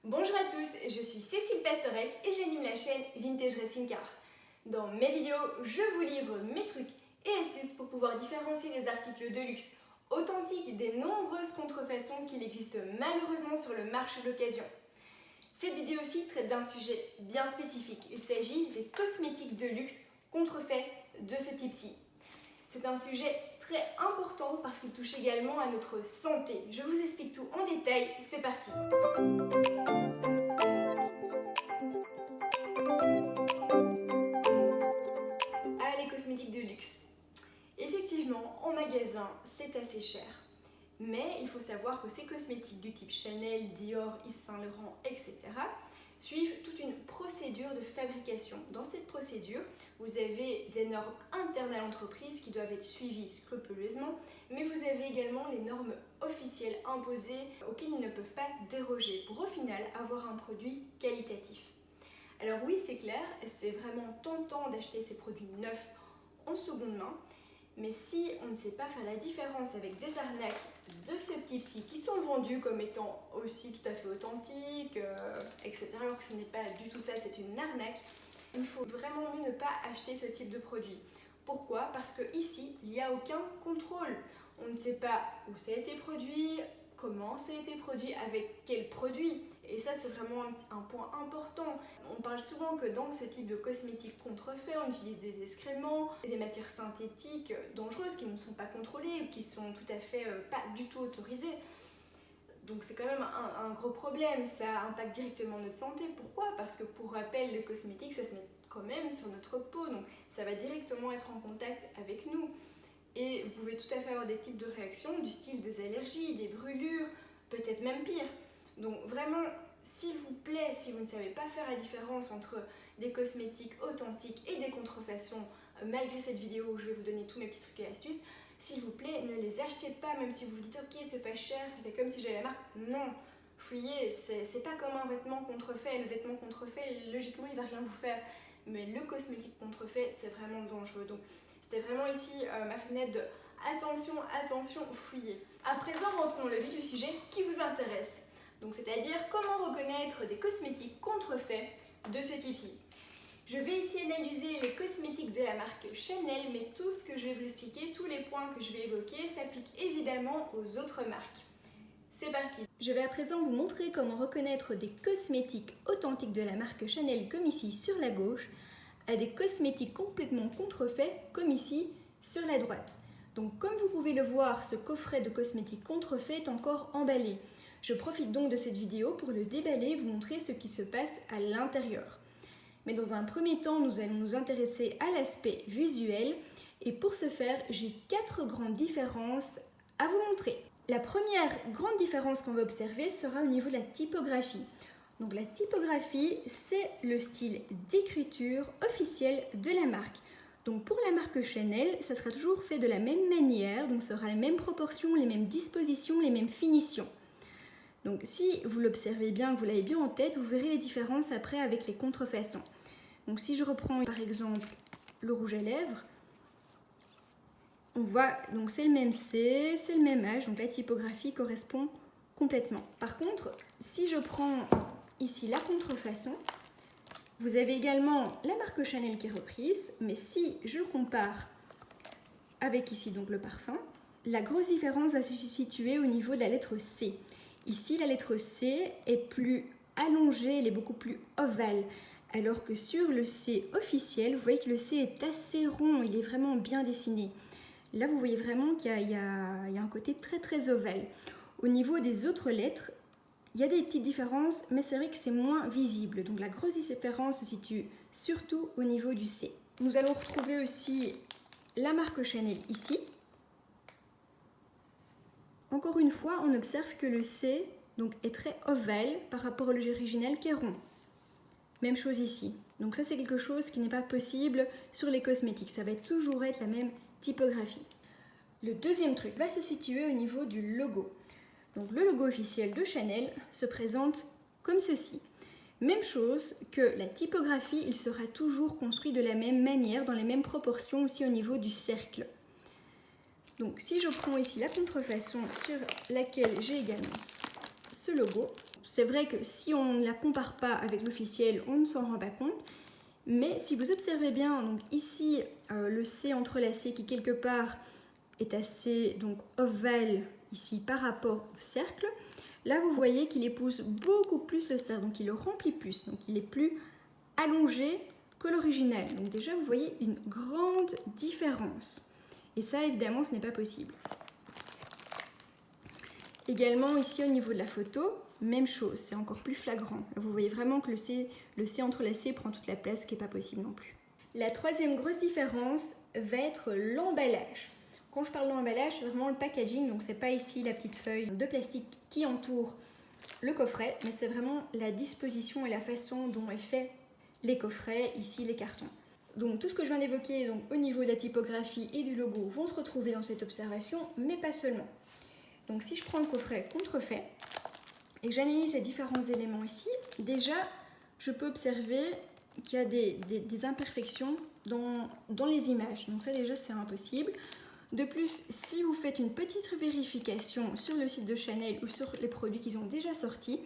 Bonjour à tous, je suis Cécile Pastorek et j'anime la chaîne Vintage Racing Car. Dans mes vidéos, je vous livre mes trucs et astuces pour pouvoir différencier les articles de luxe authentiques des nombreuses contrefaçons qu'il existe malheureusement sur le marché d'occasion. Cette vidéo aussi traite d'un sujet bien spécifique. Il s'agit des cosmétiques de luxe contrefaits de ce type-ci. C'est un sujet très important parce qu'il touche également à notre santé. Je vous explique tout en détail, c'est parti. Les cosmétiques de luxe. Effectivement, en magasin, c'est assez cher. Mais il faut savoir que ces cosmétiques du type Chanel, Dior, Yves Saint Laurent, etc. suivent toute une procédure de fabrication. Dans cette procédure, vous avez des normes internes à l'entreprise qui doivent être suivies scrupuleusement, mais vous avez également les normes officielles imposées auxquelles ils ne peuvent pas déroger pour au final avoir un produit qualitatif. Alors oui, c'est clair, c'est vraiment tentant d'acheter ces produits neufs en seconde main, mais si on ne sait pas faire la différence avec des arnaques de ce type-ci qui sont vendues comme étant aussi tout à fait authentiques, etc., alors que ce n'est pas du tout ça, c'est une arnaque, il faut vraiment mieux ne pas acheter ce type de produit. Pourquoi ? Parce qu'ici, il n'y a aucun contrôle. On ne sait pas où ça a été produit, comment ça a été produit, avec quel produit. Et ça, c'est vraiment un point important. On parle souvent que dans ce type de cosmétiques contrefaits, on utilise des excréments, des matières synthétiques dangereuses qui ne sont pas contrôlées, qui sont tout à fait pas du tout autorisées. Donc c'est quand même un gros problème, ça impacte directement notre santé. Pourquoi ? Parce que pour rappel, le cosmétique, ça se met quand même sur notre peau, donc ça va directement être en contact avec nous. Et vous pouvez tout à fait avoir des types de réactions du style des allergies, des brûlures, peut-être même pire. Donc vraiment, s'il vous plaît, si vous ne savez pas faire la différence entre des cosmétiques authentiques et des contrefaçons, malgré cette vidéo où je vais vous donner tous mes petits trucs et astuces, s'il vous plaît, ne les achetez pas, même si vous vous dites ok, c'est pas cher, ça fait comme si j'avais la marque. Non, fuyez, c'est pas comme un vêtement contrefait. Le vêtement contrefait, logiquement, il va rien vous faire. Mais le cosmétique contrefait, c'est vraiment dangereux. Donc, c'était vraiment ici ma fenêtre de attention, attention, fuyez. À présent, rentrons dans le vif du sujet qui vous intéresse. Donc, c'est-à-dire comment reconnaître des cosmétiques contrefaits de ce type-ci. Je vais ici analyser les cosmétiques de la marque Chanel, mais tout ce que je vais vous expliquer, tous les points que je vais évoquer, s'appliquent évidemment aux autres marques. C'est parti. Je vais à présent vous montrer comment reconnaître des cosmétiques authentiques de la marque Chanel, comme ici sur la gauche, à des cosmétiques complètement contrefaits, comme ici sur la droite. Donc comme vous pouvez le voir, ce coffret de cosmétiques contrefaits est encore emballé. Je profite donc de cette vidéo pour le déballer et vous montrer ce qui se passe à l'intérieur. Mais dans un premier temps, nous allons nous intéresser à l'aspect visuel et pour ce faire, j'ai 4 grandes différences à vous montrer. La première grande différence qu'on va observer sera au niveau de la typographie. Donc la typographie, c'est le style d'écriture officiel de la marque. Donc pour la marque Chanel, ça sera toujours fait de la même manière, donc ça aura les mêmes proportions, les mêmes dispositions, les mêmes finitions. Donc si vous l'observez bien, que vous l'avez bien en tête, vous verrez les différences après avec les contrefaçons. Donc si je reprends par exemple le rouge à lèvres, on voit, donc c'est le même C, c'est le même H, donc la typographie correspond complètement. Par contre, si je prends ici la contrefaçon, vous avez également la marque Chanel qui est reprise, mais si je compare avec ici donc le parfum, la grosse différence va se situer au niveau de la lettre C. Ici, la lettre C est plus allongée, elle est beaucoup plus ovale, alors que sur le C officiel, vous voyez que le C est assez rond, il est vraiment bien dessiné. Là, vous voyez vraiment qu'il y a un côté très très ovale. Au niveau des autres lettres, il y a des petites différences, mais c'est vrai que c'est moins visible. Donc la grosse différence se situe surtout au niveau du C. Nous allons retrouver aussi la marque Chanel ici. Encore une fois, on observe que le C donc, est très ovale par rapport à l'original qui est rond. Même chose ici. Donc ça, c'est quelque chose qui n'est pas possible sur les cosmétiques. Ça va toujours être la même typographie. Le deuxième truc va se situer au niveau du logo. Donc le logo officiel de Chanel se présente comme ceci. Même chose que la typographie, il sera toujours construit de la même manière, dans les mêmes proportions aussi au niveau du cercle. Donc si je prends ici la contrefaçon sur laquelle j'ai également ce logo, c'est vrai que si on ne la compare pas avec l'officiel, on ne s'en rend pas compte. Mais si vous observez bien, donc ici, le C entrelacé qui quelque part est assez donc, ovale ici par rapport au cercle, là vous voyez qu'il épouse beaucoup plus le cercle, donc il le remplit plus, donc il est plus allongé que l'original. Donc déjà vous voyez une grande différence. Et ça évidemment ce n'est pas possible. Également ici au niveau de la photo, même chose, c'est encore plus flagrant. Là, vous voyez vraiment que le C entrelacé prend toute la place, ce qui n'est pas possible non plus. La troisième grosse différence va être l'emballage. Quand je parle d'emballage, c'est vraiment le packaging, donc c'est pas ici la petite feuille de plastique qui entoure le coffret, mais c'est vraiment la disposition et la façon dont est fait les coffrets, ici les cartons. Donc tout ce que je viens d'évoquer donc, au niveau de la typographie et du logo vont se retrouver dans cette observation, mais pas seulement. Donc si je prends le coffret contrefait et que j'analyse les différents éléments ici, déjà je peux observer qu'il y a des imperfections dans les images. Donc ça déjà c'est impossible. De plus, si vous faites une petite vérification sur le site de Chanel ou sur les produits qu'ils ont déjà sortis,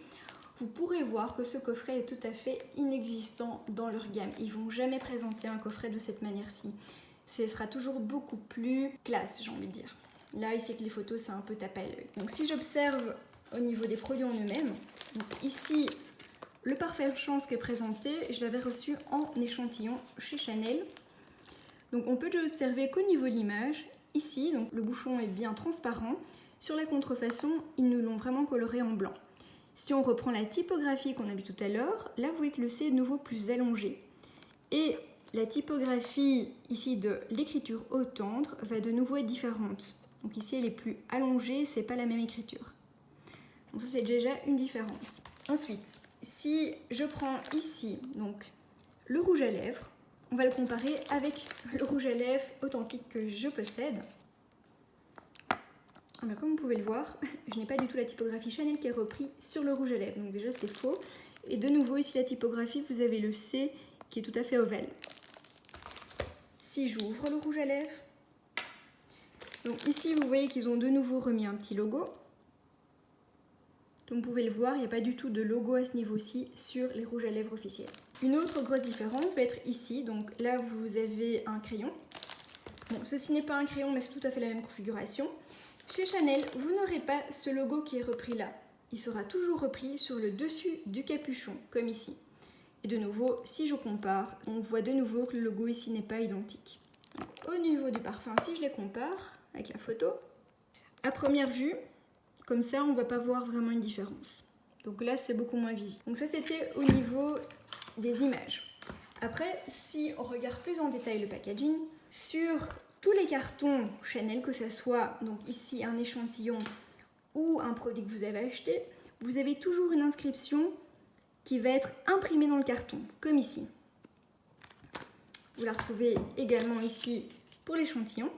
vous pourrez voir que ce coffret est tout à fait inexistant dans leur gamme. Ils ne vont jamais présenter un coffret de cette manière-ci. Ce sera toujours beaucoup plus classe, j'ai envie de dire. Là, ici avec les photos, c'est un peu tapé à l'œil. Donc si j'observe au niveau des produits en eux-mêmes, ici, le parfum chance qui est présenté, je l'avais reçu en échantillon chez Chanel. Donc on peut observer qu'au niveau de l'image, ici, donc le bouchon est bien transparent. Sur la contrefaçon, ils nous l'ont vraiment coloré en blanc. Si on reprend la typographie qu'on a vue tout à l'heure, là vous voyez que le C est de nouveau plus allongé. Et la typographie ici de l'écriture au tendre va de nouveau être différente. Donc ici elle est plus allongée, c'est pas la même écriture. Donc ça c'est déjà une différence. Ensuite, si je prends ici donc le rouge à lèvres, on va le comparer avec le rouge à lèvres authentique que je possède. Ah ben comme vous pouvez le voir, je n'ai pas du tout la typographie Chanel qui est reprise sur le rouge à lèvres, donc déjà c'est faux. Et de nouveau ici la typographie, vous avez le C qui est tout à fait ovale. Si j'ouvre le rouge à lèvres, donc ici vous voyez qu'ils ont de nouveau remis un petit logo. Donc vous pouvez le voir, il n'y a pas du tout de logo à ce niveau-ci sur les rouges à lèvres officiels. Une autre grosse différence va être ici, donc là vous avez un crayon. Bon, ceci n'est pas un crayon mais c'est tout à fait la même configuration. Chez Chanel, vous n'aurez pas ce logo qui est repris là. Il sera toujours repris sur le dessus du capuchon, comme ici. Et de nouveau, si je compare, on voit de nouveau que le logo ici n'est pas identique. Donc, au niveau du parfum, si je les compare avec la photo, à première vue, comme ça, on ne va pas voir vraiment une différence. Donc là, c'est beaucoup moins visible. Donc ça, c'était au niveau des images. Après, si on regarde plus en détail le packaging, sur tous les cartons Chanel, que ce soit donc ici un échantillon ou un produit que vous avez acheté, vous avez toujours une inscription qui va être imprimée dans le carton, comme ici. Vous la retrouvez également ici pour l'échantillon.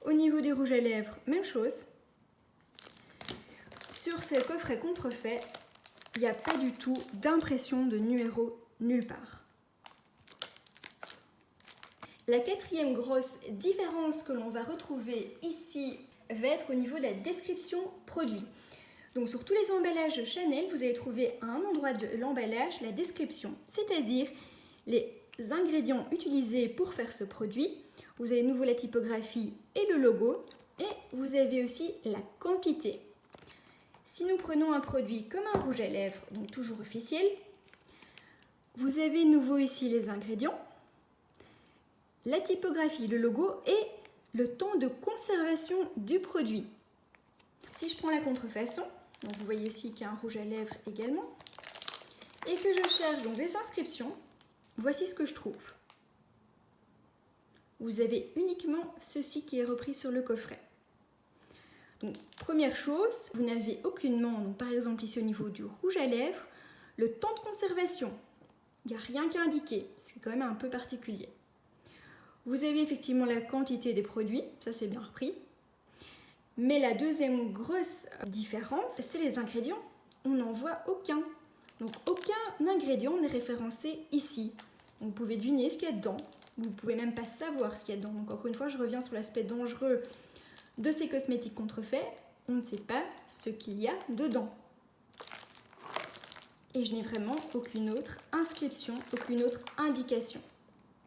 Au niveau des rouges à lèvres, même chose. Sur ces coffrets contrefaits, il n'y a pas du tout d'impression de numéro nulle part. La quatrième grosse différence que l'on va retrouver ici va être au niveau de la description produit. Donc sur tous les emballages Chanel, vous allez trouver à un endroit de l'emballage la description, c'est-à-dire les ingrédients utilisés pour faire ce produit. Vous avez de nouveau la typographie et le logo, et vous avez aussi la quantité. Si nous prenons un produit comme un rouge à lèvres, donc toujours officiel, vous avez de nouveau ici les ingrédients, la typographie, le logo et le temps de conservation du produit. Si je prends la contrefaçon, donc vous voyez ici qu'il y a un rouge à lèvres également, et que je cherche donc les inscriptions, voici ce que je trouve. Vous avez uniquement ceci qui est repris sur le coffret. Donc première chose, vous n'avez aucunement, donc par exemple ici au niveau du rouge à lèvres, le temps de conservation. Il n'y a rien qui est indiqué, c'est quand même un peu particulier. Vous avez effectivement la quantité des produits, ça c'est bien repris. Mais la deuxième grosse différence, c'est les ingrédients. On n'en voit aucun. Donc aucun ingrédient n'est référencé ici. Vous pouvez deviner ce qu'il y a dedans. Vous ne pouvez même pas savoir ce qu'il y a dedans. Donc encore une fois, je reviens sur l'aspect dangereux de ces cosmétiques contrefaits. on ne sait pas ce qu'il y a dedans. Et je n'ai vraiment aucune autre inscription, aucune autre indication.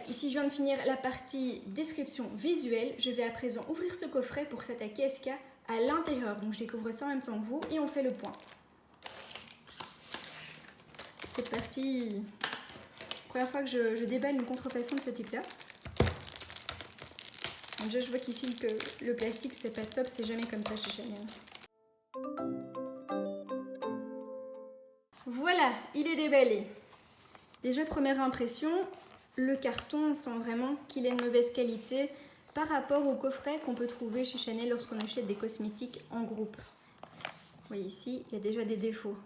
Ici, je viens de finir la partie description visuelle. Je vais à présent ouvrir ce coffret pour s'attaquer à ce qu'il y a à l'intérieur. Donc, je découvre ça en même temps que vous et on fait le point. C'est parti. Première fois que je déballe une contrefaçon de ce type-là. Déjà, je vois qu'ici, le plastique, c'est pas top. C'est jamais comme ça chez Chanel. Voilà, il est déballé. Déjà, première impression, le carton, on sent vraiment qu'il est de mauvaise qualité par rapport au coffret qu'on peut trouver chez Chanel lorsqu'on achète des cosmétiques en groupe. Vous voyez ici, il y a déjà des défauts.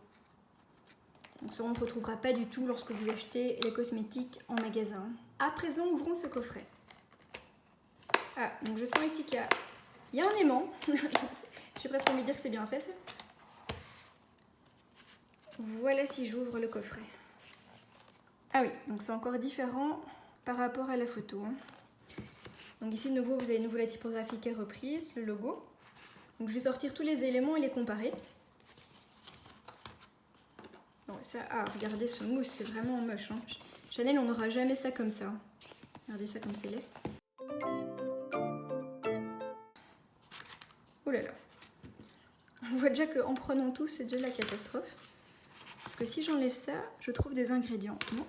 Donc ça, on ne retrouvera pas du tout lorsque vous achetez les cosmétiques en magasin. À présent, ouvrons ce coffret. Ah, donc je sens ici qu'il y a un aimant. J'ai presque envie de dire que c'est bien fait ça. Voilà si j'ouvre le coffret. Ah oui, donc c'est encore différent par rapport à la photo. Donc ici, de nouveau, vous avez de nouveau la typographie qui est reprise, le logo. Donc je vais sortir tous les éléments et les comparer. Donc ça, regardez ce mousse, c'est vraiment moche. Hein. Chanel, on n'aura jamais ça comme ça. Regardez ça comme c'est laid. Oh là là. On voit déjà qu'en prenant tout, c'est déjà la catastrophe. Parce que si j'enlève ça, je trouve des ingrédients. Non.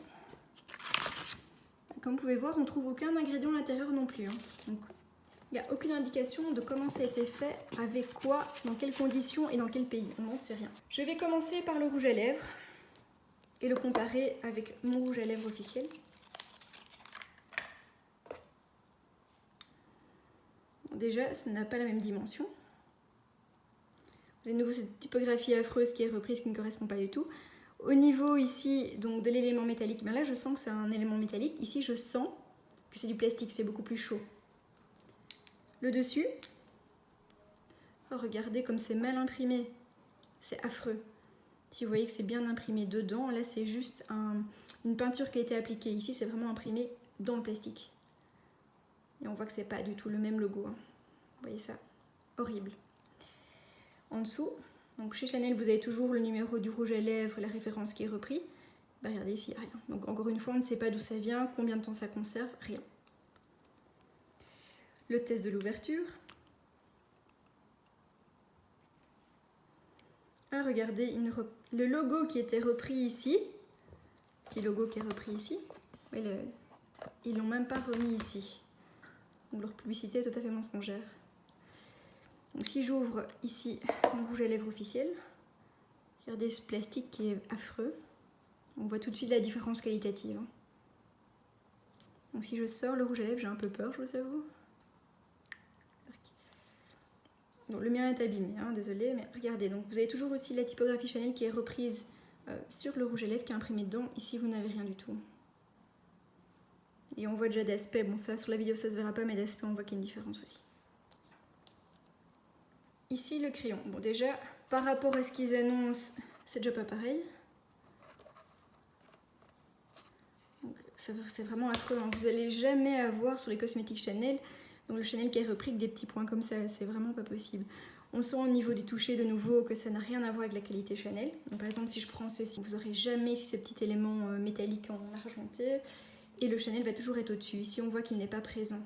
Comme vous pouvez voir, on ne trouve aucun ingrédient à l'intérieur non plus. Hein. Donc, il n'y a aucune indication de comment ça a été fait, avec quoi, dans quelles conditions et dans quel pays. On n'en sait rien. Je vais commencer par le rouge à lèvres et le comparer avec mon rouge à lèvres officiel. Bon, déjà, ça n'a pas la même dimension. Vous avez de nouveau cette typographie affreuse qui est reprise, qui ne correspond pas du tout. Au niveau ici donc de l'élément métallique, ben là je sens que c'est un élément métallique. Ici je sens que c'est du plastique, c'est beaucoup plus chaud. Le dessus, regardez comme c'est mal imprimé, c'est affreux. Si vous voyez que c'est bien imprimé dedans, là c'est juste une peinture qui a été appliquée. Ici c'est vraiment imprimé dans le plastique. Et on voit que c'est pas du tout le même logo. Hein. Vous voyez ça? Horrible. En dessous, donc chez Chanel, vous avez toujours le numéro du rouge à lèvres, la référence qui est repris. Ben regardez ici, il n'y a rien. Donc encore une fois, on ne sait pas d'où ça vient, combien de temps ça conserve, rien. Le test de l'ouverture. Ah, regardez, le logo qui était repris ici, petit logo qui est repris ici, ils l'ont même pas remis ici. Donc leur publicité est tout à fait mensongère. Donc si j'ouvre ici mon rouge à lèvres officiel, regardez ce plastique qui est affreux. On voit tout de suite la différence qualitative. Donc si je sors le rouge à lèvres, j'ai un peu peur, je vous avoue. Bon, le mien est abîmé, hein, désolé, mais regardez. Donc vous avez toujours aussi la typographie Chanel qui est reprise sur le rouge à lèvres, qui est imprimé dedans. Ici, vous n'avez rien du tout. Et on voit déjà d'aspect. Bon, ça, sur la vidéo, ça se verra pas, mais d'aspect, on voit qu'il y a une différence aussi. Ici, le crayon. Bon, déjà, par rapport à ce qu'ils annoncent, c'est déjà pas pareil. C'est vraiment affreux. Hein. Vous n'allez jamais avoir sur les cosmétiques Chanel, donc le Chanel qui est repris que des petits points comme ça. C'est vraiment pas possible. On sent au niveau du toucher de nouveau que ça n'a rien à voir avec la qualité Chanel. Donc, par exemple, si je prends ceci, vous n'aurez jamais ce petit élément métallique en argenté. Et le Chanel va toujours être au-dessus. Ici, on voit qu'il n'est pas présent.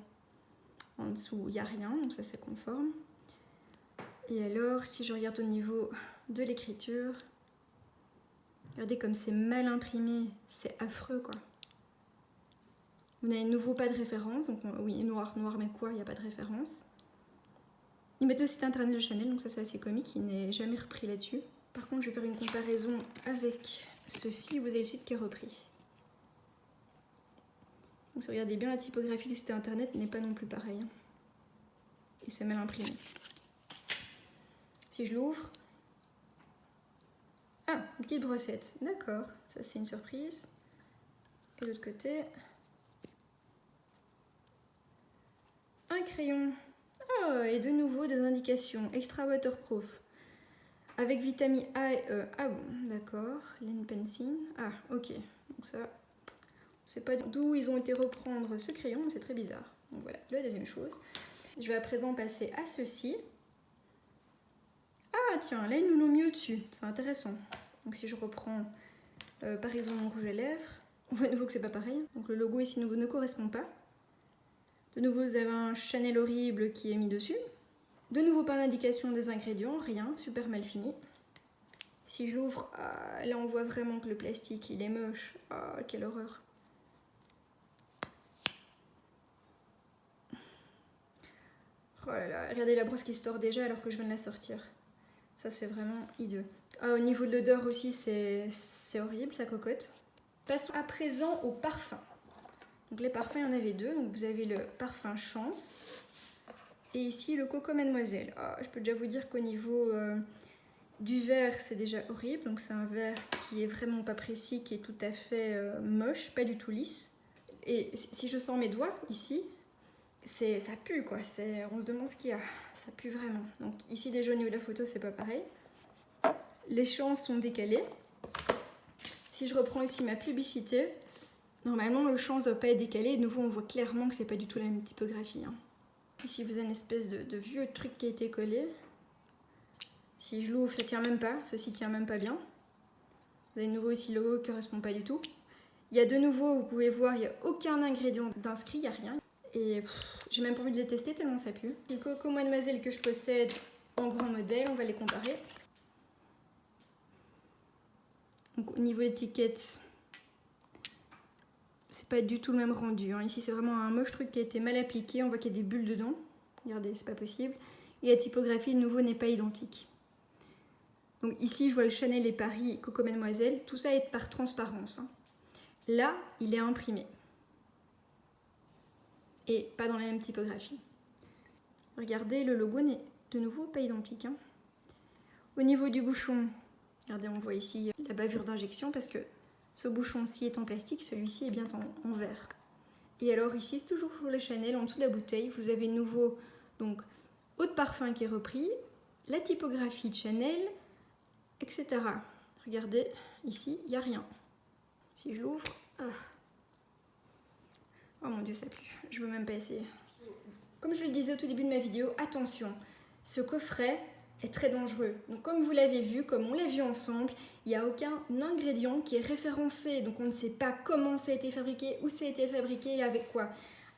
En dessous, il n'y a rien, donc ça c'est conforme. Et alors, si je regarde au niveau de l'écriture, regardez comme c'est mal imprimé, c'est affreux quoi. Vous n'avez de nouveau pas de référence, donc oui, noir, mais quoi, il n'y a pas de référence. Ils mettent le site internet de Chanel, donc ça c'est assez comique, il n'est jamais repris là-dessus. Par contre, je vais faire une comparaison avec ceci, vous avez le site qui est repris. Donc regardez bien, la typographie du site internet n'est pas non plus pareille. Et c'est mal imprimé. Si je l'ouvre... Ah, une petite brossette. D'accord, ça c'est une surprise. Et de l'autre côté... un crayon. Oh, et de nouveau des indications. Extra waterproof. Avec vitamine A et E. Ah bon, d'accord. Len pencil. Ah, ok. Donc ça, je sais pas d'où ils ont été reprendre ce crayon, mais c'est très bizarre. Donc voilà, la deuxième chose. Je vais à présent passer à ceci. Ah tiens, là ils nous l'ont mis au-dessus, c'est intéressant. Donc si je reprends par exemple mon rouge à lèvres, on voit de nouveau que c'est pas pareil. Donc le logo ici ne correspond pas. De nouveau vous avez un Chanel horrible qui est mis dessus. De nouveau pas d'indication des ingrédients, rien, super mal fini. Si je l'ouvre, là on voit vraiment que le plastique il est moche. Ah, quelle horreur. Oh là là, regardez la brosse qui se tord déjà alors que je viens de la sortir. Ça c'est vraiment hideux. Au niveau de l'odeur aussi c'est horrible, ça cocotte. Passons à présent au parfum. Donc les parfums, il y en avait deux. Donc vous avez le parfum Chance et ici le Coco Mademoiselle. Je peux déjà vous dire qu'au niveau du verre, c'est déjà horrible. Donc c'est un verre qui est vraiment pas précis, qui est tout à fait moche, pas du tout lisse. Et si je sens mes doigts ici, ça pue quoi. On se demande ce qu'il y a. Ça pue vraiment. Donc ici déjà au niveau de la photo, c'est pas pareil. Les chances sont décalées. Si je reprends ici ma publicité, normalement le champ ne doit pas être décalé. De nouveau, on voit clairement que c'est pas du tout la même typographie. Ici, vous avez une espèce de vieux truc qui a été collé. Si je l'ouvre, ça tient même pas. Ceci tient même pas bien. Vous avez de nouveau ici le logo qui ne correspond pas du tout. Il y a de nouveau, vous pouvez voir, il n'y a aucun ingrédient d'inscrit, il n'y a rien. Et j'ai même pas envie de les tester tellement ça pue. Les Coco Mademoiselle que je possède en grand modèle, on va les comparer. Donc, au niveau de l'étiquette, c'est pas du tout le même rendu. Ici, c'est vraiment un moche truc qui a été mal appliqué. On voit qu'il y a des bulles dedans. Regardez, c'est pas possible. Et la typographie, de nouveau, n'est pas identique. Donc ici, je vois le Chanel et Paris Coco Mademoiselle. Tout ça est par transparence. Là, il est imprimé. Et pas dans la même typographie. Regardez, le logo n'est de nouveau pas identique. Au niveau du bouchon, regardez, on voit ici la bavure d'injection parce que ce bouchon-ci est en plastique, celui-ci est bien en verre. Et alors ici, c'est toujours pour le Chanel, en dessous de la bouteille, vous avez de nouveau donc eau de parfum qui est repris, la typographie de Chanel, etc. Regardez, ici, il n'y a rien. Si je l'ouvre, oh mon dieu, ça pue. Je ne veux même pas essayer. Comme je le disais au tout début de ma vidéo, attention, ce coffret est très dangereux. Donc comme vous l'avez vu, comme on l'a vu ensemble, il n'y a aucun ingrédient qui est référencé. Donc on ne sait pas comment ça a été fabriqué, où ça a été fabriqué et avec quoi.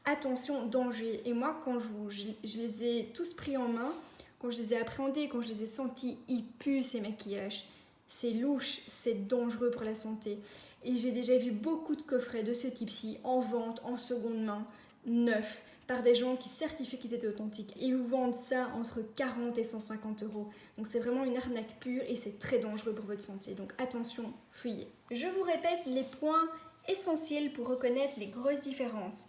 Attention, danger. Et moi, quand je les ai tous pris en main, quand je les ai appréhendés, quand je les ai sentis, ils puent ces maquillages. C'est louche, c'est dangereux pour la santé. Et j'ai déjà vu beaucoup de coffrets de ce type-ci en vente, en seconde main, neufs, par des gens qui certifient qu'ils étaient authentiques. Et ils vous vendent ça entre 40 et 150 €. Donc c'est vraiment une arnaque pure et c'est très dangereux pour votre santé. Donc attention, fuyez. Je vous répète les points essentiels pour reconnaître les grosses différences.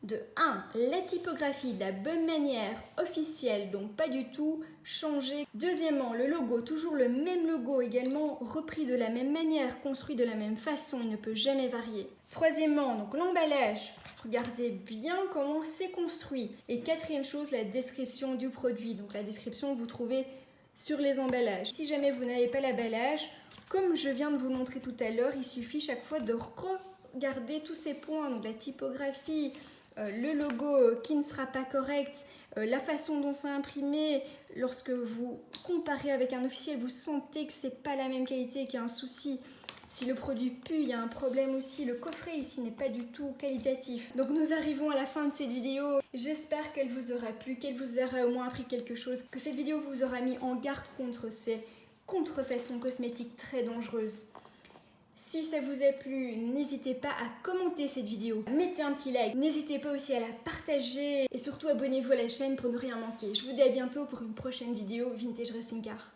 De 1, la typographie de la bonne manière, officielle, donc pas du tout changée. Deuxièmement, le logo, toujours le même logo, également repris de la même manière, construit de la même façon, il ne peut jamais varier. Troisièmement, donc l'emballage, regardez bien comment c'est construit. Et quatrième chose, la description du produit. Donc la description, vous trouvez sur les emballages. Si jamais vous n'avez pas l'emballage, comme je viens de vous le montrer tout à l'heure, il suffit chaque fois de regarder tous ces points, donc la typographie, le logo qui ne sera pas correct, la façon dont c'est imprimé. Lorsque vous comparez avec un officiel, vous sentez que c'est pas la même qualité, qu'il y a un souci. Si le produit pue, il y a un problème aussi. Le coffret ici n'est pas du tout qualitatif. Donc nous arrivons à la fin de cette vidéo. J'espère qu'elle vous aura plu, qu'elle vous aura au moins appris quelque chose, que cette vidéo vous aura mis en garde contre ces contrefaçons cosmétiques très dangereuses. Si ça vous a plu, n'hésitez pas à commenter cette vidéo, mettez un petit like, n'hésitez pas aussi à la partager et surtout abonnez-vous à la chaîne pour ne rien manquer. Je vous dis à bientôt pour une prochaine vidéo Vintage Racing Car.